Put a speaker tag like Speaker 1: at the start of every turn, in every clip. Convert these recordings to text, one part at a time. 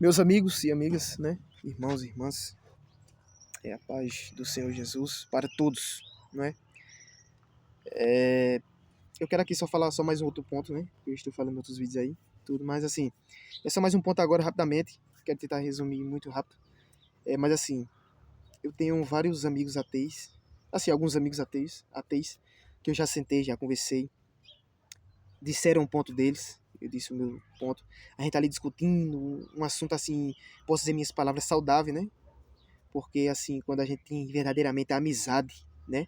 Speaker 1: Meus amigos e amigas, né? Irmãos e irmãs, a paz do Senhor Jesus para todos, não é? Eu quero aqui só falar só mais um outro ponto, né? Eu estou falando em outros vídeos aí, tudo, mas assim, é só mais um ponto agora rapidamente. Quero tentar resumir muito rápido. Mas assim, eu tenho vários amigos ateus, assim, alguns amigos ateus, que eu já sentei, já conversei, disseram um ponto deles, eu disse o meu ponto. A gente tá ali discutindo um assunto assim, posso dizer minhas palavras, saudável, né? Porque assim, quando a gente tem verdadeiramente a amizade, né?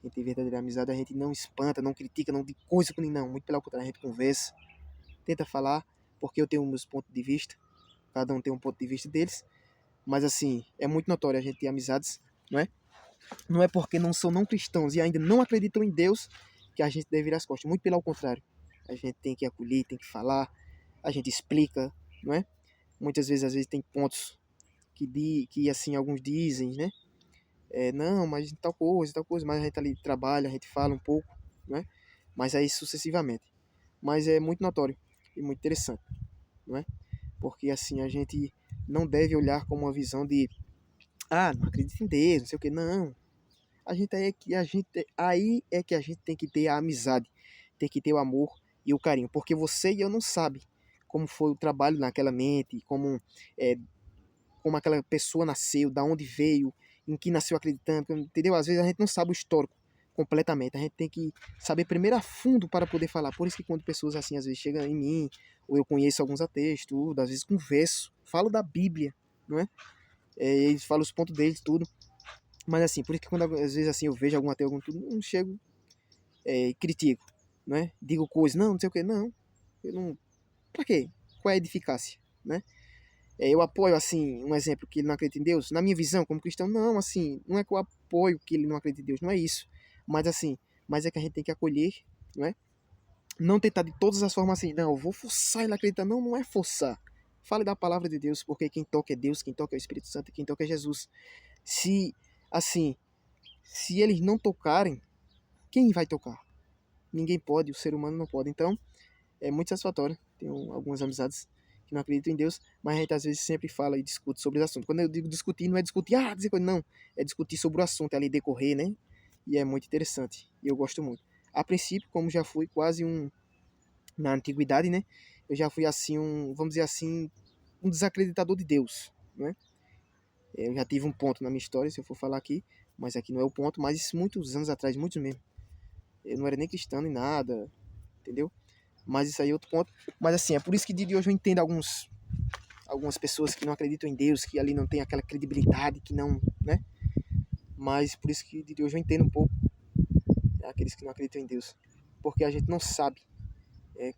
Speaker 1: A gente tem verdadeira amizade, a gente não espanta, não critica, não diz coisa com ninguém, não. Muito pelo contrário, a gente conversa, tenta falar, porque eu tenho meus pontos de vista, cada um tem um ponto de vista deles, mas assim, é muito notório a gente ter amizades, não é? Não é porque não são não cristãos e ainda não acreditam em Deus que a gente deve virar as costas, muito pelo contrário. A gente tem que acolher, tem que falar, a gente explica, não é? Muitas vezes, às vezes, tem pontos que assim, alguns dizem, né? Não, mas tal coisa, mas a gente ali trabalha, a gente fala um pouco, né? Mas aí sucessivamente. Mas é muito notório e muito interessante, não é? Porque assim, a gente não deve olhar como uma visão de, não acredito em Deus, não sei o que, não. Aí é que a gente tem que ter a amizade, tem que ter o amor e o carinho, porque você e eu não sabe como foi o trabalho naquela mente, é, como aquela pessoa nasceu, da onde veio, em que nasceu acreditando, entendeu? Às vezes a gente não sabe o histórico completamente, a gente tem que saber primeiro a fundo para poder falar. Por isso que quando pessoas assim às vezes chegam em mim, ou eu conheço alguns ateus, tudo, às vezes converso, falo da Bíblia, não é? Eles falam os pontos deles, tudo. Mas assim, por isso que quando às vezes assim eu vejo algum ateu, algum tudo, não chego e critico, não é? Digo coisas, não sei o que, não. Eu não. Pra quê? Qual é a eficácia, né? Eu apoio, assim, um exemplo que ele não acredita em Deus. Na minha visão, como cristão, não, assim, não é que eu apoio que ele não acredita em Deus, não é isso. Mas, assim, mas é que a gente tem que acolher, não é? Não tentar de todas as formas assim, não, eu vou forçar ele a acreditar. Não, não é forçar. Fale da palavra de Deus, porque quem toca é Deus, quem toca é o Espírito Santo, quem toca é Jesus. Se, assim, se eles não tocarem, quem vai tocar? Ninguém pode, o ser humano não pode. Então, é muito satisfatório. Tenho algumas amizades que não acreditam em Deus, mas a gente às vezes sempre fala e discute sobre o assunto. Quando eu digo discutir, não é discutir, dizer coisa, não. É discutir sobre o assunto, é ali decorrer, né? E é muito interessante. E eu gosto muito. A princípio, como já fui quase na antiguidade, né? Eu já fui assim, vamos dizer assim, um desacreditador de Deus, né? Eu já tive um ponto na minha história, se eu for falar aqui, mas aqui não é o ponto, mas isso muitos anos atrás, muitos mesmo. Eu não era nem cristão nem nada, entendeu? Mas isso aí é outro ponto. Mas assim, é por isso que de hoje eu entendo algumas pessoas que não acreditam em Deus, que ali não tem aquela credibilidade, que não, né? Mas por isso que de hoje eu entendo um pouco aqueles que não acreditam em Deus. Porque a gente não sabe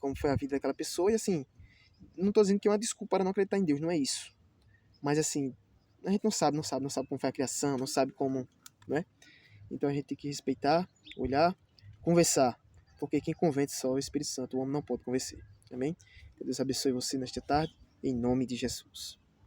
Speaker 1: como foi a vida daquela pessoa e assim, não tô dizendo que é uma desculpa para não acreditar em Deus, não é isso. Mas assim, a gente não sabe como foi a criação, não sabe como, né? Então a gente tem que respeitar, olhar, conversar. Porque quem convence só é o Espírito Santo, o homem não pode convencer. Amém? Que Deus abençoe você nesta tarde, em nome de Jesus.